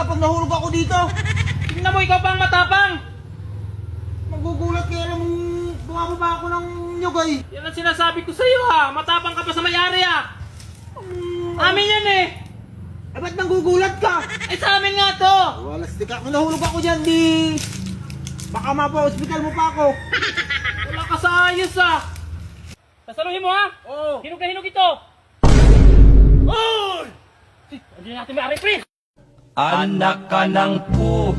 pag nahulog ako dito. Tingnan mo, ikaw pang matapang. Magugulat kaya alam mong bumababa ako ng nyug ay. Yan ang sinasabi ko sa'yo ha. Matapang ka pa sa may-ari ha. Amin yan eh. Eh ba't nagugulat ka? Eh sa amin nga to. Walas tika, kung nahulog ako dyan di... Baka mapa-hospital mo pa ako. Wala ka sa ayos ha. Sasaluhin mo ha. Oo. Hinog na hinog ito. Oy! Hindi na natin may-ari pre. Anak ka ng pu.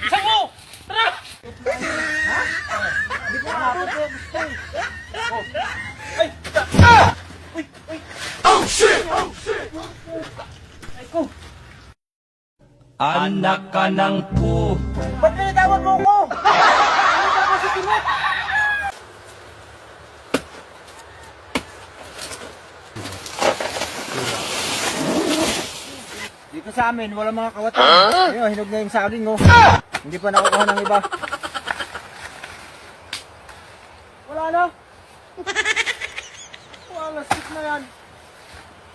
Isa mo! Tara! Hindi ko maabot eh. Ay! Oh shit! Ay ko! Anak ka ng pu. Ba't pinatawag mo ko? Dito sa amin, wala mga kawatan. Ayun, hinog na yung saging, oh. Hindi pa nakukuha ng iba. Wala na. Wala, stick na yan.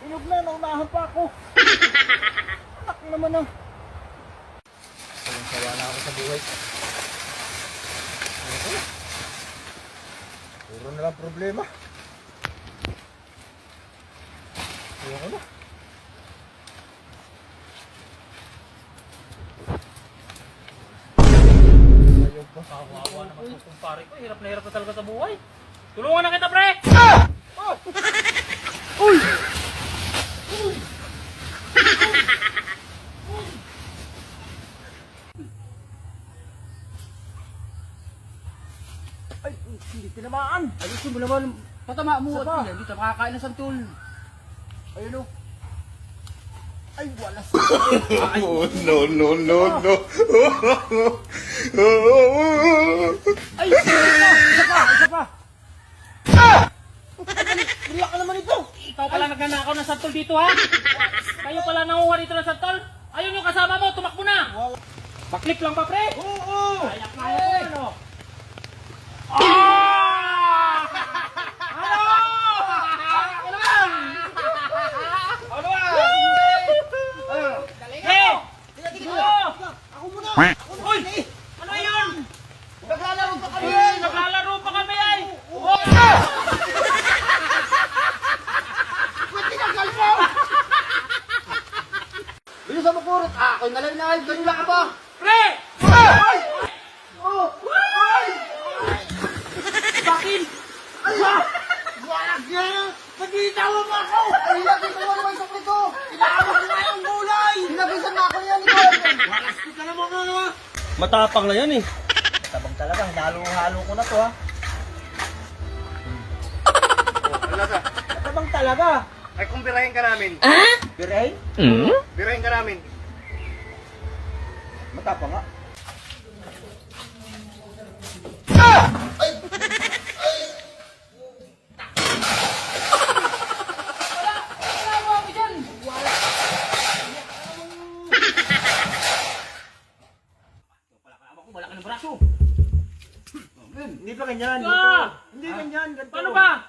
Hinog na, naunahan pa ako. Anak naman na. Sawa na ako sa buhay. Ano ko na? Puro na lang problema. Ayoko na. Kawawa naman itong kumpare ko. Hirap na hirap na talaga sa buhay. Tulungan na kita pre! Oh! Uy! Ay, hindi tinamaan. Ayusin mo naman. Patama mo. Isa pa. Hindi tayo makakain ng santol. Ayun, oh. Ay, walas. Oh, no, no, no, no. Ay, isa pa, isa pa. Bili ka naman ito. Ikaw pala nagnanakaw ng santol dito ha? Kayo pala nanguha dito ng santol? Ayun yung kasama mo, tumakbo na! Baklip lang pa pre! Oo! Kaya ko ano? Ah! Ano? Ano yan? Ano yan? Hey! Ako muna. Uy! Ano yun? Naglalaro pa kami. Naglalaro pa kami ay! Oh! Ba't tinagal mo? Bilisan mo kurot. Ako'y nalay-nalay. Kanila ka ba? Pre! Oh! Ay! Bakit? Walas yan. Ba't tinitawag mo ako? Ay, lagi ko naman sa prito. Tinawag ko nga yung gulay. Inabisan na ako yan. Ikaw. Walas ka naman nga. Matapang na yan eh. Tabang talaga. Hinalo-halo ko na to ha. Tabang talaga. Ay kung birahin ka namin. Biray? Birahin ka namin. Matapang nga. Wala ka ng braso! Hindi pa ganyan. Ah! Ganito. Hindi ganyan. Ganito. Paano ba?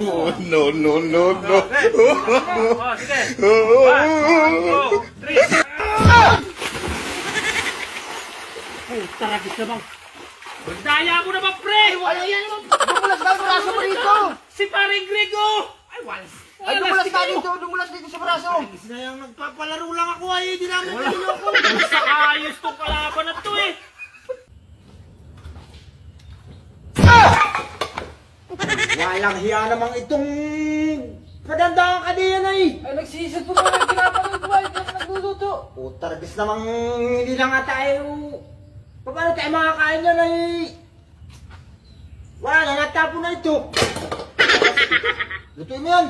Oh, no, no, no, no. Oh, sige! 1, 2, 3! Ay, taragis naman! Magdaya mo naman, pre! Ano yan naman? Dumulas ka yung braso mo dito. Si Paring Grego! Ay, walas! Ay, dumulas ka dito. Dumulas dito sa braso. Is na yung nagpapalaro lang ako ay hindi namin niloko. Sa ayos tong kalaban na to eh! Walang hiya namang itong padandaang kadiyan ay. Ay, nagsisip mo pa. Pinapanood mo. Ay, kasi nagluluto. Targis namang hindi na nga tayo. Paano tayo makakain yan ay. Wala na, natapo na ito. Lutuin mo yan.